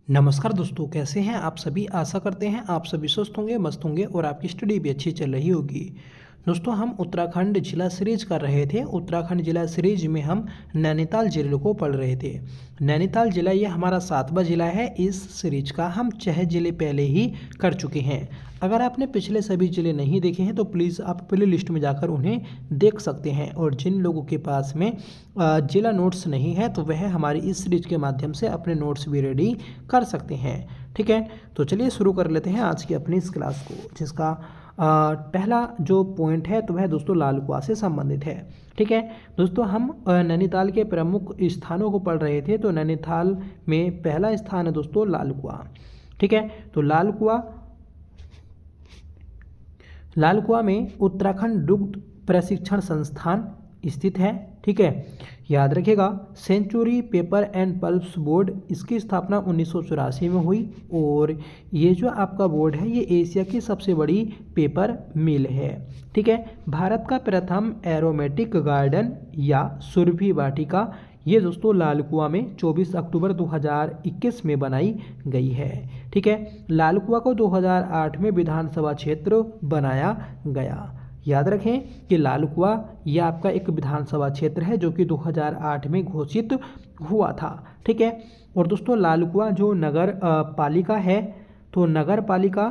नमस्कार दोस्तों, कैसे हैं आप सभी। आशा करते हैं आप सभी स्वस्थ होंगे, मस्त होंगे और आपकी स्टडी भी अच्छी चल रही होगी। दोस्तों, हम उत्तराखंड जिला सीरीज कर रहे थे। उत्तराखंड जिला सीरीज में हम नैनीताल जिले को पढ़ रहे थे। नैनीताल जिला ये हमारा 7वां जिला है। इस सीरीज का हम 6 जिले पहले ही कर चुके हैं। अगर आपने पिछले सभी जिले नहीं देखे हैं तो प्लीज़ आप प्ले लिस्ट में जाकर उन्हें देख सकते हैं। और जिन लोगों के पास में जिला नोट्स नहीं है तो वह हमारी इस सीरीज के माध्यम से अपने नोट्स भी रेडी कर सकते हैं। ठीक है, तो चलिए शुरू कर लेते हैं आज की अपनी इस क्लास को, जिसका पहला जो पॉइंट है तो वह दोस्तों लाल कुआं से संबंधित है। ठीक है दोस्तों, हम नैनीताल के प्रमुख स्थानों को पढ़ रहे थे। तो नैनीताल में पहला स्थान है दोस्तों लाल कुआं। ठीक है, तो लाल कुआं में उत्तराखंड दुग्ध प्रशिक्षण संस्थान स्थित है। ठीक है, याद रखिएगा। Century paper and pulps board, इसकी स्थापना 1984 में हुई। और ये जो आपका बोर्ड है ये एशिया की सबसे बड़ी पेपर मिल है। ठीक है, भारत का प्रथम एरोमेटिक गार्डन या सुरभि वाटिका ये दोस्तों लाल कुआं में 24 अक्टूबर 2021 में बनाई गई है। ठीक है, लाल कुआं को 2008 में विधानसभा क्षेत्र बनाया गया। याद रखें कि लाल कुआं यह आपका एक विधानसभा क्षेत्र है जो कि 2008 में घोषित हुआ था। ठीक है, और दोस्तों लाल कुआं जो नगर पालिका है, तो नगर पालिका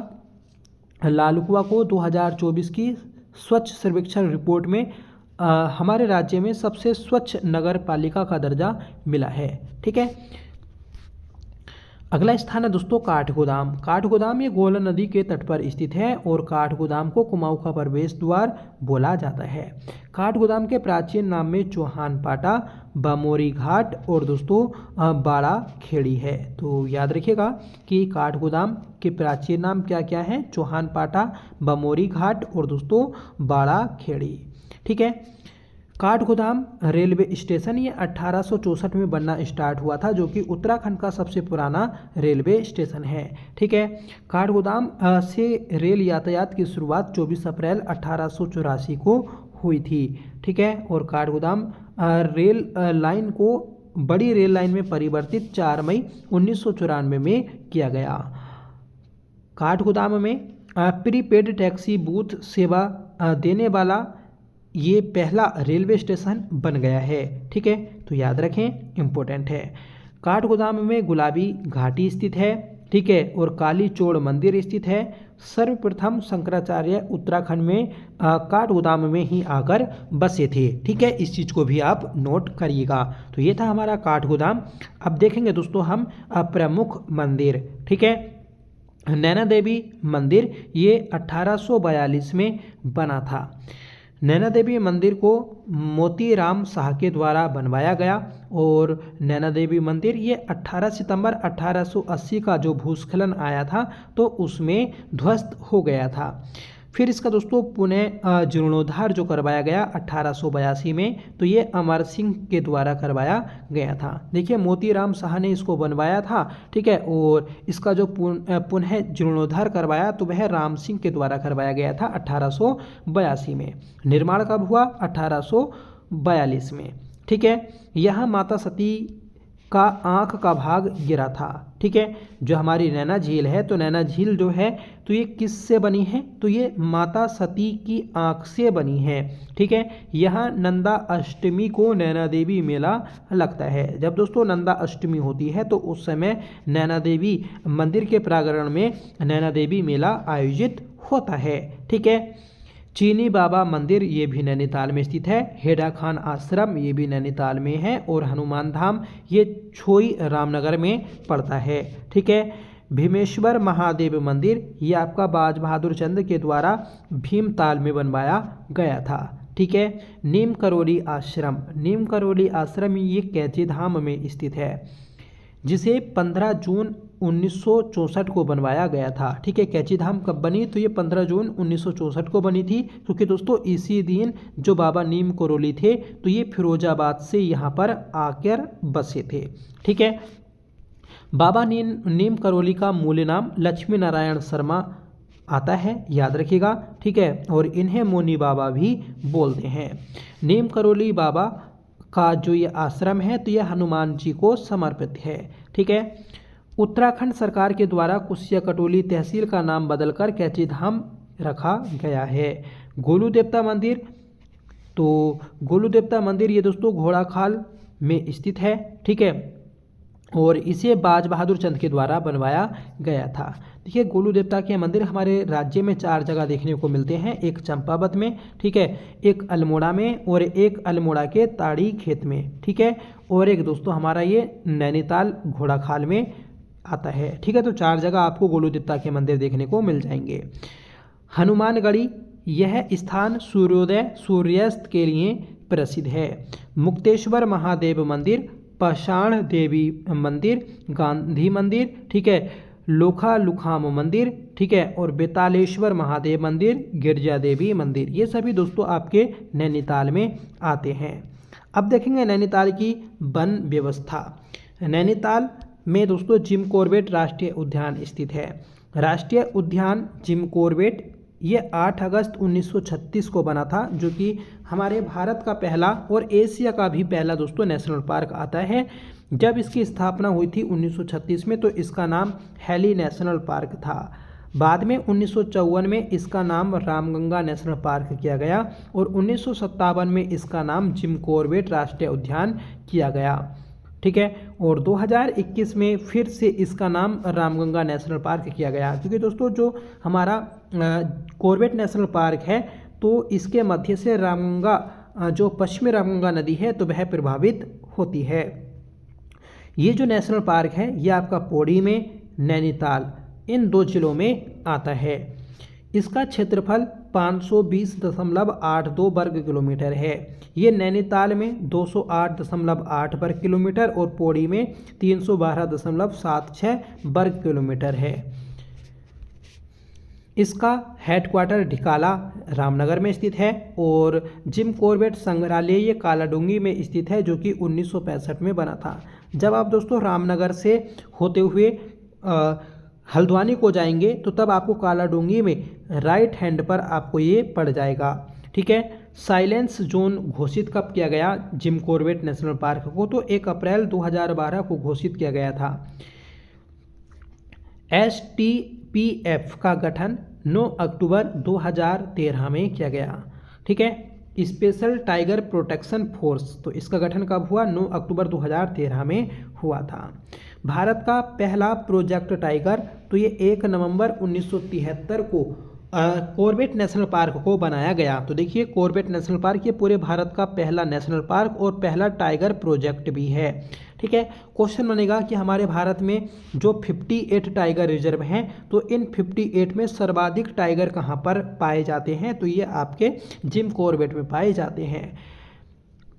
लाल कुआं को 2024 की स्वच्छ सर्वेक्षण रिपोर्ट में हमारे राज्य में सबसे स्वच्छ नगर पालिका का दर्जा मिला है। ठीक है, अगला स्थान है दोस्तों काठगोदाम। काठगोदाम ये गोलन नदी के तट पर स्थित है और काठगोदाम को कुमाऊं का प्रवेश द्वार बोला जाता है। काठगोदाम के प्राचीन नाम में चौहान पाटा, बमोरी घाट और दोस्तों बाड़ा खेड़ी है। तो याद रखिएगा कि काठगोदाम के प्राचीन नाम क्या क्या हैं। चौहान पाटा, बमोरी घाट और दोस्तों बाड़ा खेड़ी। ठीक है, काठगोदाम रेलवे स्टेशन ये 1864 में बनना स्टार्ट हुआ था, जो कि उत्तराखंड का सबसे पुराना रेलवे स्टेशन है। ठीक है, काठगोदाम से रेल यातायात की शुरुआत 24 अप्रैल 1884 को हुई थी। ठीक है, और काठगोदाम रेल लाइन को बड़ी रेल लाइन में परिवर्तित 4 मई 1994 में किया गया। काठगोदाम में प्रीपेड टैक्सी बूथ सेवा देने वाला ये पहला रेलवे स्टेशन बन गया है। ठीक है, तो याद रखें, इम्पोर्टेंट है। काठगोदाम में गुलाबी घाटी स्थित है। ठीक है, और काली चोड़ मंदिर स्थित है। सर्वप्रथम शंकराचार्य उत्तराखंड में काठगोदाम में ही आकर बसे थे। ठीक है, इस चीज़ को भी आप नोट करिएगा। तो ये था हमारा काठगोदाम। अब देखेंगे दोस्तों हम प्रमुख मंदिर। ठीक है, नैना देवी मंदिर ये 1842 में बना था। नैना देवी मंदिर को मोतीराम शाह के द्वारा बनवाया गया और नैना देवी मंदिर ये 18 सितंबर 1880 का जो भूस्खलन आया था तो उसमें ध्वस्त हो गया था। फिर इसका दोस्तों पुनः जीर्णोद्धार जो करवाया गया 1882 में, तो ये अमर सिंह के द्वारा करवाया गया था। देखिए, मोतीराम शाह ने इसको बनवाया था। ठीक है, और इसका जो पुनः जीर्णोद्धार करवाया तो वह राम सिंह के द्वारा करवाया गया था 1882 में। निर्माण कब हुआ? 1842 में। ठीक है, यहाँ माता सती का आँख का भाग गिरा था। ठीक है, जो हमारी नैना झील है तो नैना झील जो है तो ये किससे बनी है? तो ये माता सती की आँख से बनी है। ठीक है, यहाँ नंदा अष्टमी को नैना देवी मेला लगता है। जब दोस्तों नंदा अष्टमी होती है तो उस समय नैना देवी मंदिर के प्रांगण में नैना देवी मेला आयोजित होता है। ठीक है, चीनी बाबा मंदिर ये भी नैनीताल में स्थित है। हेडा खान आश्रम ये भी नैनीताल में है और हनुमान धाम ये छोई रामनगर में पड़ता है। ठीक है, भीमेश्वर महादेव मंदिर ये आपका बाज बहादुर चंद के द्वारा भीमताल में बनवाया गया था। ठीक है, नीम करोली आश्रम ये कैची धाम में स्थित है, जिसे 15 जून 1964 को बनवाया गया था। ठीक है, कैची धाम कब बनी? तो ये 15 जून 1964 को बनी थी, क्योंकि दोस्तों इसी दिन जो बाबा नीम करोली थे तो ये फिरोजाबाद से यहाँ पर आकर बसे थे। ठीक है, बाबा नीम करोली का मूल नाम लक्ष्मी नारायण शर्मा आता है, याद रखिएगा। ठीक है, और इन्हें मोनी बाबा भी बोलते हैं। नीम करोली बाबा का जो ये आश्रम है तो यह हनुमान जी को समर्पित है। ठीक है, उत्तराखंड सरकार के द्वारा कुसिया कटोली तहसील का नाम बदलकर कैची धाम रखा गया है। गोलू देवता मंदिर, तो गोलू देवता मंदिर ये दोस्तों घोड़ाखाल में स्थित है, ठीक है, और इसे बाज बहादुर चंद के द्वारा बनवाया गया था। देखिए गोलू देवता के मंदिर हमारे राज्य में 4 जगह देखने को मिलते हैं, एक चंपावत में, ठीक है, एक अल्मोड़ा में, और एक अल्मोड़ा के ताड़ी खेत में, ठीक है, और एक दोस्तों हमारा ये नैनीताल घोड़ाखाल में आता है, ठीक है। तो 4 जगह आपको गोलू देवता के मंदिर देखने को मिल जाएंगे। हनुमानगढ़ी, यह स्थान सूर्योदय सूर्यास्त के लिए प्रसिद्ध है। मुक्तेश्वर महादेव मंदिर, पाषाण देवी मंदिर, गांधी मंदिर, ठीक है, लोखा लुखाम मंदिर, ठीक है, और बेतालेश्वर महादेव मंदिर, गिरजा देवी मंदिर, ये सभी दोस्तों आपके नैनीताल में आते हैं। अब देखेंगे नैनीताल की वन व्यवस्था। नैनीताल में दोस्तों जिम कॉर्बेट राष्ट्रीय उद्यान स्थित है। राष्ट्रीय उद्यान जिम कॉर्बेट ये 8 अगस्त 1936 को बना था, जो कि हमारे भारत का पहला और एशिया का भी पहला दोस्तों नेशनल पार्क आता है। जब इसकी स्थापना हुई थी 1936 में, तो इसका नाम हैली नेशनल पार्क था। बाद में 1954 में इसका नाम रामगंगा नेशनल पार्क किया गया, और 1957 में इसका नाम जिम कॉर्बेट राष्ट्रीय उद्यान किया गया, ठीक है, और 2021 में फिर से इसका नाम रामगंगा नेशनल पार्क किया गया, क्योंकि दोस्तों जो हमारा कॉर्बेट नेशनल पार्क है, तो इसके मध्य से रामगंगा जो पश्चिमी रामगंगा नदी है, तो वह प्रभावित होती है। ये जो नेशनल पार्क है ये आपका पौड़ी में, नैनीताल, इन 2 जिलों में आता है। इसका क्षेत्रफल 520.82 वर्ग किलोमीटर है। ये नैनीताल में 208.8 वर्ग किलोमीटर और पौड़ी में 312.76 वर्ग किलोमीटर है। इसका हेडक्वार्टर ढिकाला रामनगर में स्थित है, और जिम कॉर्बेट संग्रहालय ये कालाडूंगी में स्थित है, जो कि 1965 में बना था। जब आप दोस्तों रामनगर से होते हुए हल्द्वानी को जाएंगे, तो तब आपको कालाडूंगी में राइट हैंड पर आपको ये पड़ जाएगा, ठीक है। साइलेंस जोन घोषित कब किया गया जिम कॉर्बेट नेशनल पार्क को? तो 1 अप्रैल 2012 को घोषित किया गया था। STPF का गठन 9 अक्टूबर 2013 में किया गया, ठीक है। स्पेशल टाइगर प्रोटेक्शन फोर्स, तो इसका गठन कब हुआ? 9 अक्टूबर 2013 में हुआ था। भारत का पहला प्रोजेक्ट टाइगर, तो ये 1 नवंबर 1973 को कॉर्बेट नेशनल पार्क को बनाया गया। तो देखिए कॉर्बेट नेशनल पार्क ये पूरे भारत का पहला नेशनल पार्क और पहला टाइगर प्रोजेक्ट भी है, ठीक है। क्वेश्चन बनेगा कि हमारे भारत में जो 58 टाइगर रिजर्व हैं, तो इन 58 में सर्वाधिक टाइगर कहाँ पर पाए जाते हैं? तो ये आपके जिम कॉर्बेट में पाए जाते हैं।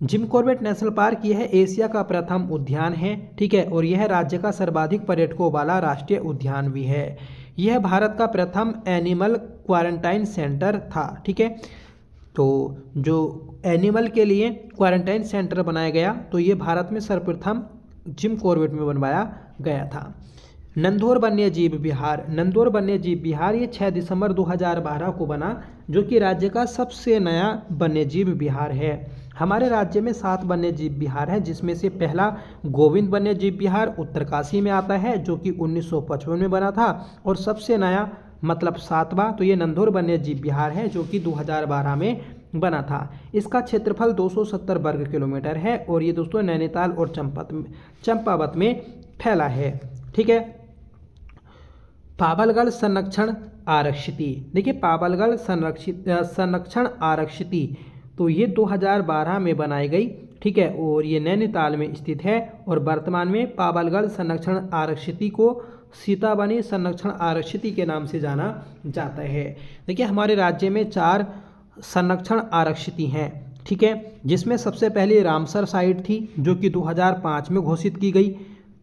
जिम कॉर्बेट नेशनल पार्क यह एशिया का प्रथम उद्यान है, ठीक है, और यह राज्य का सर्वाधिक पर्यटकों वाला राष्ट्रीय उद्यान भी है। यह भारत का प्रथम एनिमल क्वारंटाइन सेंटर था, ठीक है। तो जो एनिमल के लिए क्वारंटाइन सेंटर बनाया गया, तो ये भारत में सर्वप्रथम जिम कॉर्बेट में बनवाया गया था। नंदौर वन्यजीव विहार, नंदौर वन्यजीव विहार ये 6 दिसंबर 2012 को बना, जो कि राज्य का सबसे नया वन्यजीव विहार है। हमारे राज्य में 7 वन्यजीव विहार है, जिसमें से पहला गोविंद वन्यजीव विहार उत्तरकाशी में आता है, जो कि 1955 में बना था, और सबसे नया मतलब 7वां तो ये नंदौर वन्यजीव विहार है, जो कि 2012 में बना था। इसका क्षेत्रफल 270 वर्ग किलोमीटर है, और ये दोस्तों नैनीताल और चंपावत में फैला है, ठीक है। पाबलगढ़ संरक्षण आरक्षिति, देखिए पाबलगढ़ संरक्षण आरक्षिति, तो ये 2012 में बनाई गई, ठीक है, और ये नैनीताल में स्थित है। और वर्तमान में पाबलगढ़ संरक्षण आरक्षिति को सीताबनी संरक्षण आरक्षिति के नाम से जाना जाता है। देखिए हमारे राज्य में 4 संरक्षण आरक्षिति हैं, ठीक है, जिसमें सबसे पहले रामसर साइट थी, जो कि 2005 में घोषित की गई,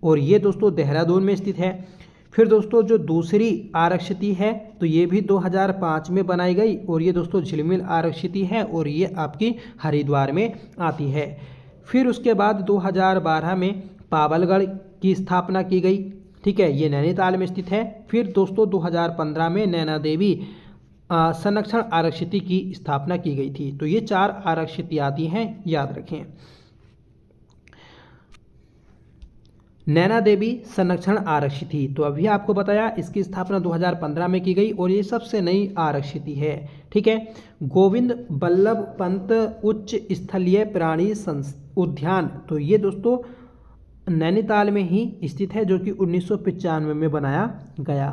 और ये दोस्तों देहरादून में स्थित है। फिर दोस्तों जो दूसरी आरक्षिति है, तो ये भी 2005 में बनाई गई, और ये दोस्तों झिलमिल आरक्षिति है, और ये आपकी हरिद्वार में आती है। फिर उसके बाद 2012 में पाबलगढ़ की स्थापना की गई, ठीक है, ये नैनीताल में स्थित है। फिर दोस्तों 2015 में नैना देवी संरक्षण आरक्षिति की स्थापना की गई थी। तो ये 4 आरक्षिति आती हैं, याद रखें। नैना देवी संरक्षण आरक्षी थी, तो अभी आपको बताया इसकी स्थापना 2015 में की गई और ये सबसे नई आरक्षी है। ठीक है। गोविंद बल्लभ पंत उच्च स्थलीय प्राणी उद्यान, तो ये दोस्तों नैनीताल में ही स्थित है, जो कि 1995 में बनाया गया।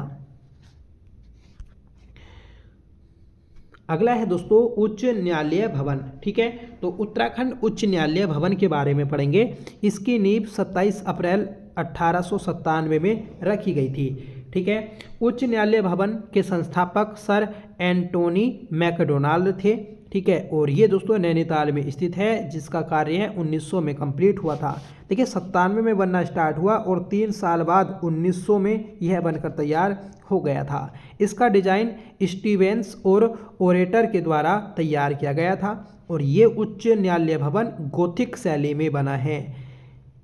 अगला है दोस्तों उच्च न्यायालय भवन। ठीक है, तो उत्तराखंड उच्च न्यायालय भवन के बारे में पढ़ेंगे। इसकी नींव 27 अप्रैल 1897 में रखी गई थी। ठीक है। उच्च न्यायालय भवन के संस्थापक सर एंटोनी मैकडोनाल्ड थे। ठीक है, और ये दोस्तों नैनीताल में स्थित है, जिसका कार्य 1900 में कंप्लीट हुआ था। देखिए 97 में बनना स्टार्ट हुआ और 3 साल बाद 1900 में यह बनकर तैयार हो गया था। इसका डिजाइन स्टीवेंस और ओरेटर के द्वारा तैयार किया गया था और ये उच्च न्यायालय भवन गोथिक शैली में बना है।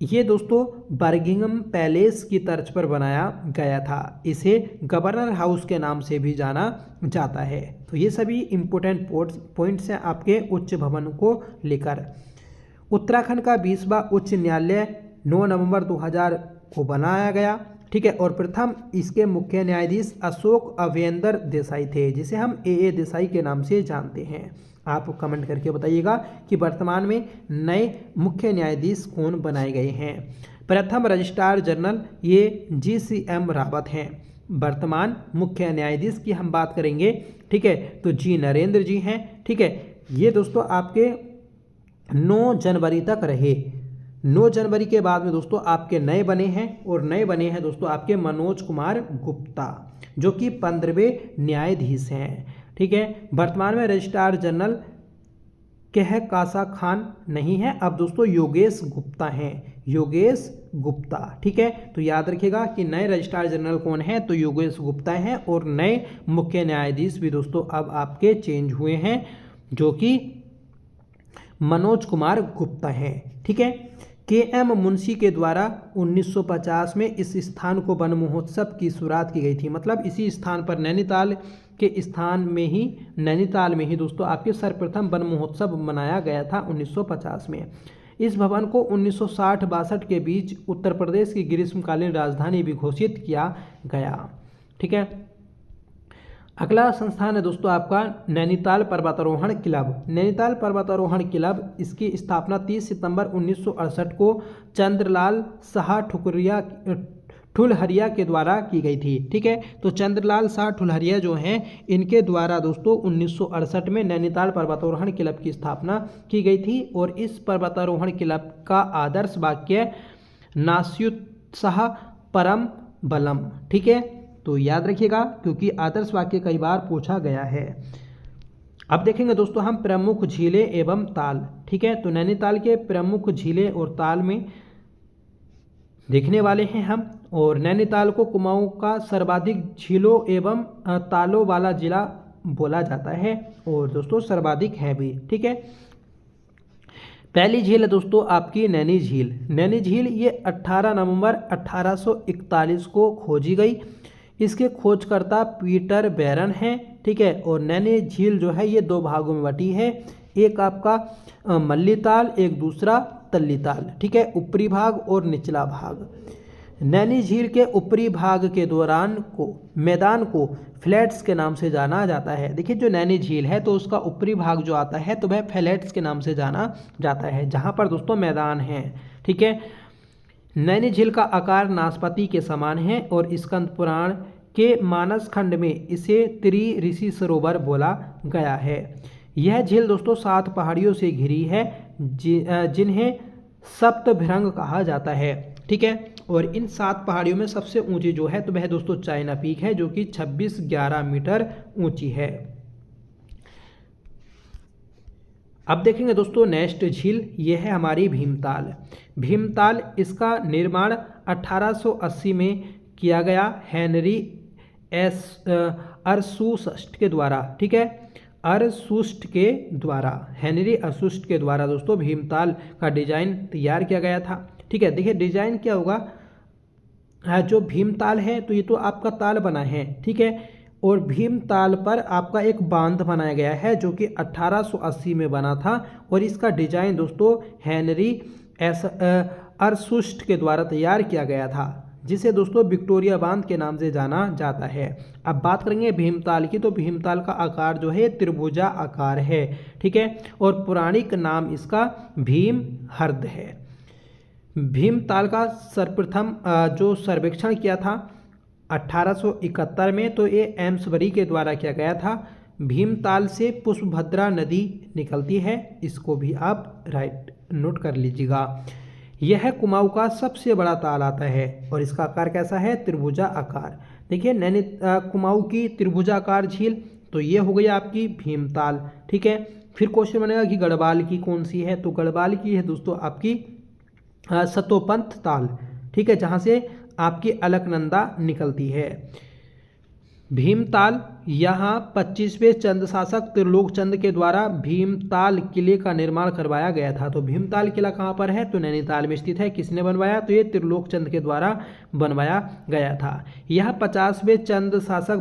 ये दोस्तों बर्गिंघम पैलेस की तर्ज पर बनाया गया था। इसे गवर्नर हाउस के नाम से भी जाना जाता है। तो ये सभी इंपॉर्टेंट पॉइंट्स हैं आपके उच्च भवन को लेकर। उत्तराखंड का 20वां उच्च न्यायालय 9 नवंबर 2000 को बनाया गया। ठीक है, और प्रथम इसके मुख्य न्यायाधीश अशोक अवेंदर देसाई थे, जिसे हम ए देसाई के नाम से जानते हैं। आप कमेंट करके बताइएगा कि वर्तमान में नए मुख्य न्यायाधीश कौन बनाए गए हैं। प्रथम रजिस्ट्रार जनरल ये GCM रावत हैं। वर्तमान मुख्य न्यायाधीश की हम बात करेंगे, ठीक है, तो जी नरेंद्र जी हैं। ठीक है, ये दोस्तों आपके 9 जनवरी तक रहे। 9 जनवरी के बाद में दोस्तों आपके नए बने हैं, और नए बने हैं दोस्तों आपके मनोज कुमार गुप्ता, जो कि 15वें न्यायाधीश हैं। ठीक है, वर्तमान में रजिस्ट्रार जनरल कह कासा खान नहीं है, अब दोस्तों योगेश गुप्ता हैं, योगेश गुप्ता। ठीक है, तो याद रखिएगा कि नए रजिस्ट्रार जनरल कौन है, तो योगेश गुप्ता हैं। और नए मुख्य न्यायाधीश भी दोस्तों अब आपके चेंज हुए हैं, जो कि मनोज कुमार गुप्ता हैं। ठीक है, KM मुंशी के द्वारा 1950 में इस स्थान को वन महोत्सव की शुरुआत की गई थी। मतलब इसी स्थान पर नैनीताल में ही दोस्तों आपके सर्वप्रथम वन महोत्सव मनाया गया था 1950 में। इस भवन को 1960-62 के बीच उत्तर प्रदेश की ग्रीष्मकालीन राजधानी भी घोषित किया गया। ठीक है, अगला संस्थान है दोस्तों आपका नैनीताल पर्वतारोहण क्लब। नैनीताल पर्वतारोहण क्लब, इसकी स्थापना 30 सितंबर 1968 को चंद्रलाल शाह ठुलहरिया के द्वारा की गई थी। ठीक है, तो चंद्रलाल शाह ठुलहरिया जो हैं, इनके द्वारा दोस्तों 1968 में नैनीताल पर्वतारोहण क्लब की स्थापना की गई थी। और इस पर्वतारोहण क्लब का आदर्श वाक्य नास्युत्साह परम बलम। ठीक है, तो याद रखिएगा क्योंकि आदर्श वाक्य कई बार पूछा गया है। अब देखेंगे दोस्तों हम प्रमुख झीलें एवं ताल। ठीक है, तो नैनीताल के प्रमुख झीलें और ताल में देखने वाले हैं हम। और नैनीताल को कुमाऊं का सर्वाधिक झीलों एवं तालों वाला जिला बोला जाता है, और दोस्तों सर्वाधिक है भी। ठीक है, पहली झील है दोस्तों आपकी नैनी झील। नैनी झील ये 18 नवंबर 1841 को खोजी गई। इसके खोजकर्ता पीटर बैरन हैं। ठीक है, और नैनी झील जो है ये 2 भागों में बटी है, एक आपका मल्ली ताल, एक दूसरा तल्ली ताल। ठीक है, ऊपरी भाग और निचला भाग। नैनी झील के ऊपरी भाग के मैदान को फ्लैट्स के नाम से जाना जाता है। देखिए जो नैनी झील है तो उसका ऊपरी भाग जो आता है तो वह फ्लैट्स के नाम से जाना जाता है, जहाँ पर दोस्तों मैदान है। ठीक है, नैनी झील का आकार नाशपाती के समान है और स्कंद पुराण के मानस खंड में इसे त्रि-ऋषि सरोवर बोला गया है। यह झील दोस्तों 7 पहाड़ियों से घिरी है, जिन्हें सप्तभृंग कहा जाता है। ठीक है, और इन 7 पहाड़ियों में सबसे ऊंची जो है तो वह दोस्तों चाइना पीक है, जो कि 26-11 मीटर ऊंची है। अब देखेंगे दोस्तों नेक्स्ट झील, ये है हमारी भीमताल। भीमताल, इसका निर्माण 1880 में किया गया हेनरी अरसुस्ट के द्वारा। ठीक है, हेनरी अरसुस्ट के द्वारा दोस्तों भीमताल का डिजाइन तैयार किया गया था। ठीक है, देखिए डिजाइन क्या होगा, जो भीमताल है तो ये तो आपका ताल बना है। ठीक है, और भीमताल पर आपका एक बांध बनाया गया है जो कि 1880 में बना था, और इसका डिजाइन दोस्तों हेनरी अरशुष्ट के द्वारा तैयार किया गया था, जिसे दोस्तों विक्टोरिया बांध के नाम से जाना जाता है। अब बात करेंगे भीमताल की, तो भीमताल का आकार जो है त्रिभुजा आकार है, ठीक है, और पौराणिक नाम इसका भीम हर्द है। भीमताल का सर्वप्रथम जो सर्वेक्षण किया था 1871 में, तो ये एम्सबरी के द्वारा किया गया था। भीमताल से पुष्पभद्रा नदी निकलती है, इसको भी आप नोट कर लीजिएगा। यह कुमाऊं का सबसे बड़ा ताल आता है और इसका आकार कैसा है, त्रिभुजा आकार। देखिए कुमाऊं की त्रिभुजाकार झील, तो ये हो गई आपकी भीमताल, ठीक है। फिर क्वेश्चन बनेगा कि गढ़वाल की कौन सी है, तो गढ़वाल की है दोस्तों आपकी सतोपंथ ताल, ठीक है, जहाँ से आपकी अलकनंदा निकलती है। भीमताल, यहाँ 25वें चंद शासक त्रिलोक चंद के द्वारा भीमताल किले का निर्माण करवाया गया था। तो भीमताल किला कहाँ पर है, तो नैनीताल में स्थित है। किसने बनवाया, तो ये त्रिलोक चंद के द्वारा बनवाया गया था। यह 50वें चंद शासक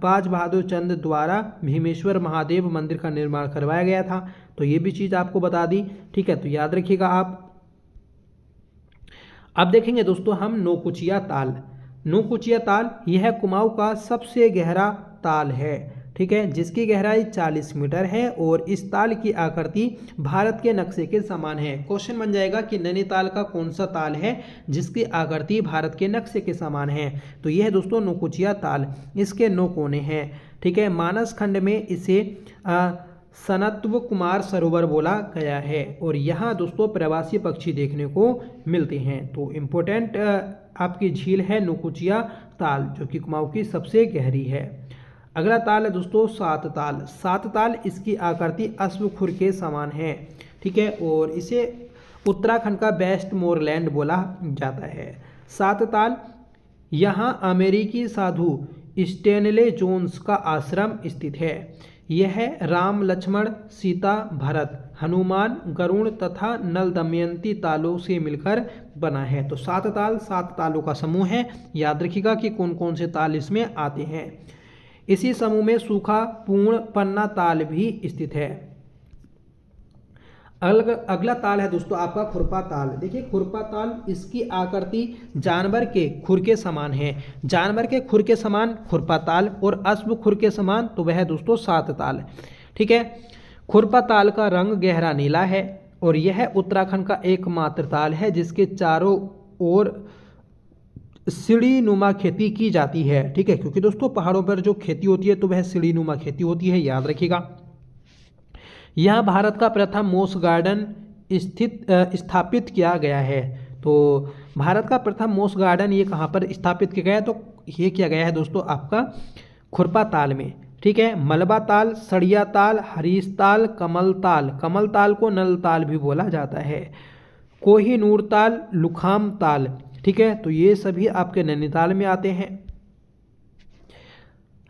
बाज बहादुर चंद द्वारा भीमेश्वर महादेव मंदिर का निर्माण करवाया गया था। तो ये भी चीज़ आपको बता दी, ठीक है, तो याद रखिएगा आप। अब देखेंगे दोस्तों हम नौकुचिया ताल। नौकुचिया ताल यह कुमाऊं का सबसे गहरा ताल है, ठीक है, जिसकी गहराई 40 मीटर है और इस ताल की आकृति भारत के नक्शे के समान है। क्वेश्चन बन जाएगा कि नैनीताल का कौन सा ताल है जिसकी आकृति भारत के नक्शे के समान है, तो यह है दोस्तों नौकुचिया ताल। इसके 9 कोने हैं, ठीक है। मानस खंड में इसे सनत्व कुमार सरोवर बोला गया है और यहाँ दोस्तों प्रवासी पक्षी देखने को मिलते हैं। तो इम्पोर्टेंट आपकी झील है नौकुचिया ताल, जो कि कुमाऊं की सबसे गहरी है। अगला ताल है दोस्तों सात ताल। सात ताल, इसकी आकृति अश्वखुर के समान है, ठीक है, और इसे उत्तराखंड का बेस्ट मोरलैंड बोला जाता है। सात ताल, यहाँ अमेरिकी साधु स्टेनले जोन्स का आश्रम स्थित है। यह राम लक्ष्मण सीता भरत हनुमान गरुड़ तथा नल दमयंती तालों से मिलकर बना है। तो सात तालों का समूह है। याद रखिएगा कि कौन कौन से ताल इसमें आते हैं। इसी समूह में सूखा पूर्ण पन्ना ताल भी स्थित है। अगला ताल है दोस्तों आपका खुरपा ताल। देखिए खुरपा ताल, इसकी आकृति जानवर के खुर के समान है। जानवर के खुर के समान खुरपा ताल और अश्व खुर के समान तो वह दोस्तों सात ताल, ठीक है। खुरपा ताल का रंग गहरा नीला है और यह उत्तराखंड का एकमात्र ताल है जिसके चारों ओर सीढ़ी नुमा खेती की जाती है, ठीक है, क्योंकि दोस्तों पहाड़ों पर जो खेती होती है तो वह सीढ़ी नुमा खेती होती है, याद रखिएगा। यहाँ भारत का प्रथम मोस गार्डन स्थापित किया गया है। तो भारत का प्रथम मोस गार्डन ये कहाँ पर स्थापित किया गया है, तो ये किया गया है दोस्तों आपका खुरपा ताल में, ठीक है। मलबा ताल, सड़िया ताल, हरीश ताल, कमल ताल, कमल ताल को नल ताल भी बोला जाता है, कोहिनूर ताल, लुखाम ताल, ठीक है, तो ये सभी आपके नैनीताल में आते हैं।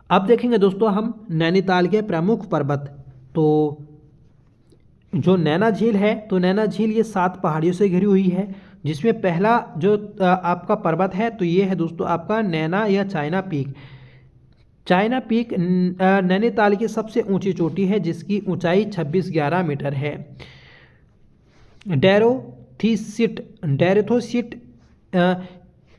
अब देखेंगे दोस्तों हम नैनीताल के प्रमुख पर्वत। तो जो नैना झील है, तो नैना झील ये 7 पहाड़ियों से घिरी हुई है, जिसमें पहला जो आपका पर्वत है तो ये है दोस्तों आपका नैना या China peak. China peak Nainital की सबसे ऊंची चोटी है जिसकी ऊंचाई 2611 मीटर है। डेरोथोसिट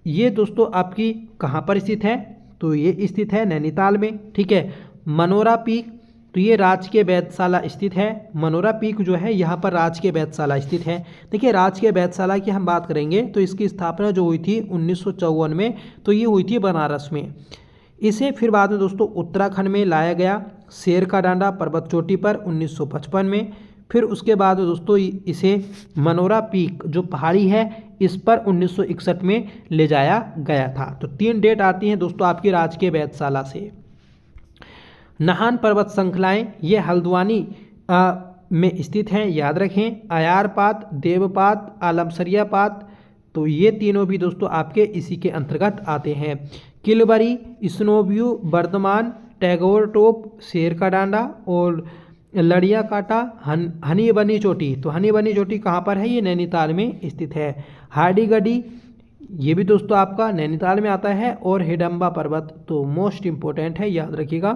ये दोस्तों आपकी कहाँ पर स्थित है, तो ये स्थित है नैनीताल में, ठीक है। मनोरा पीक, तो ये राजकीय वेधशाला स्थित है। मनोरा पीक जो है यहाँ पर राजकीय वेधशाला स्थित है। देखिए राजकीय वेधशाला की हम बात करेंगे तो इसकी स्थापना जो हुई थी 1954 में, तो ये हुई थी बनारस में। इसे फिर बाद में दोस्तों उत्तराखंड में लाया गया शेर का डांडा पर्वत चोटी पर 1955 में। फिर उसके बाद दोस्तों इसे मनोरा पीक जो पहाड़ी है इस पर 1961 में ले जाया गया था। तो 3 डेट आती हैं दोस्तों आपकी राजकीय वेधशाला से। नाहन पर्वत श्रृंखलाएँ ये हल्द्वानी में स्थित हैं, याद रखें। अयारपात, देवपात, आलमसरिया पात, तो ये तीनों भी दोस्तों आपके इसी के अंतर्गत आते हैं। किलबरी, स्नोव्यू, बर्धमान, टैगोर टोप, शेर का डांडा और लड़िया काटा, हनी बनी चोटी। तो हनी बनी चोटी कहाँ पर है, ये नैनीताल में स्थित है। हार्डीगढ़ी ये भी दोस्तों आपका नैनीताल में आता है। और हिडम्बा पर्वत तो मोस्ट इम्पोर्टेंट है, याद रखिएगा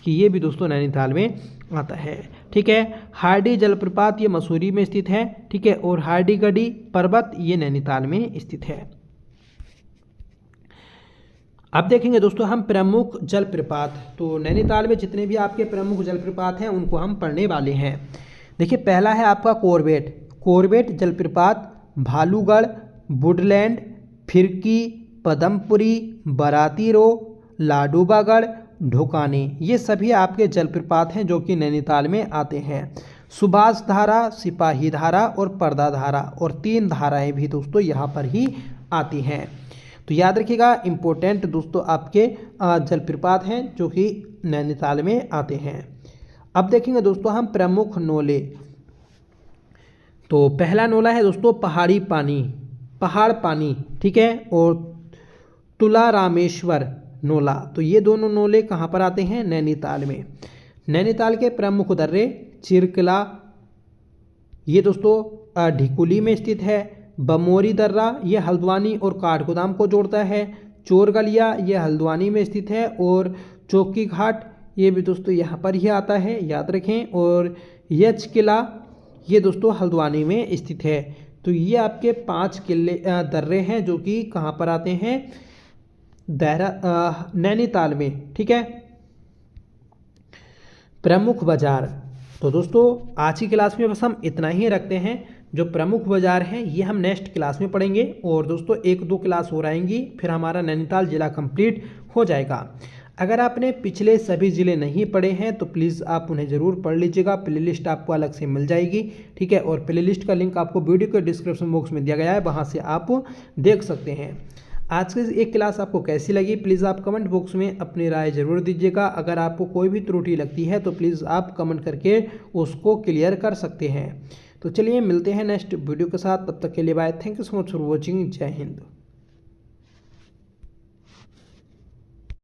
कि ये भी दोस्तों नैनीताल में आता है। ठीक है, हार्डी जलप्रपात ये मसूरी में स्थित है। ठीक है, और हार्डीगढ़ी पर्वत ये नैनीताल में स्थित है। अब देखेंगे दोस्तों हम प्रमुख जलप्रपात। तो नैनीताल में जितने भी आपके प्रमुख जलप्रपात हैं उनको हम पढ़ने वाले हैं। देखिए, पहला है आपका कॉर्बेट जलप्रपात, भालूगढ़, वुडलैंड, फिरकी, पदमपुरी, बरातीरो, लाडूबागढ़, ढोकाने, ये सभी आपके जलप्रपात हैं जो कि नैनीताल में आते हैं। सुभाष धारा, सिपाही धारा और पर्दा धारा, और 3 धाराएं भी दोस्तों यहाँ पर ही आती हैं। तो याद रखिएगा, इम्पोर्टेंट दोस्तों आपके जलप्रपात हैं जो कि नैनीताल में आते हैं। अब देखेंगे दोस्तों हम प्रमुख नोले। तो पहला नोला है दोस्तों पहाड़ पानी। ठीक है, और तुला रामेश्वर नोला। तो ये दोनों नोले कहाँ पर आते हैं? नैनीताल में। नैनीताल के प्रमुख दर्रे चिरकिला, ये दोस्तों ढिकुली में स्थित है। बमोरी दर्रा ये हल्द्वानी और काठगोदाम को जोड़ता है। चोरगलिया ये हल्द्वानी में स्थित है। और चौकी घाट ये भी दोस्तों यहाँ पर ही आता है, याद रखें। और यच किला ये दोस्तों हल्द्वानी में स्थित है। तो ये आपके 5 किले दर्रे हैं जो कि कहाँ पर आते हैं? नैनीताल में। ठीक है, प्रमुख बाजार। तो दोस्तों आज की क्लास में बस हम इतना ही रखते हैं। जो प्रमुख बाजार हैं ये हम नेक्स्ट क्लास में पढ़ेंगे। और दोस्तों 1-2 क्लास हो रहेंगी, फिर हमारा नैनीताल ज़िला कंप्लीट हो जाएगा। अगर आपने पिछले सभी ज़िले नहीं पढ़े हैं तो प्लीज़ आप उन्हें ज़रूर पढ़ लीजिएगा। प्लेलिस्ट आपको अलग से मिल जाएगी। ठीक है, और प्लेलिस्ट का लिंक आपको वीडियो के डिस्क्रिप्शन बॉक्स में दिया गया है, वहाँ से आप देख सकते हैं। आज की एक क्लास आपको कैसी लगी प्लीज़ आप कमेंट बॉक्स में अपनी राय ज़रूर दीजिएगा। अगर आपको कोई भी त्रुटि लगती है तो प्लीज़ आप कमेंट करके उसको क्लियर कर सकते हैं। तो चलिए मिलते हैं नेक्स्ट वीडियो के साथ, तब तक के लिए bye. Thank you so much for watching. जय हिंद।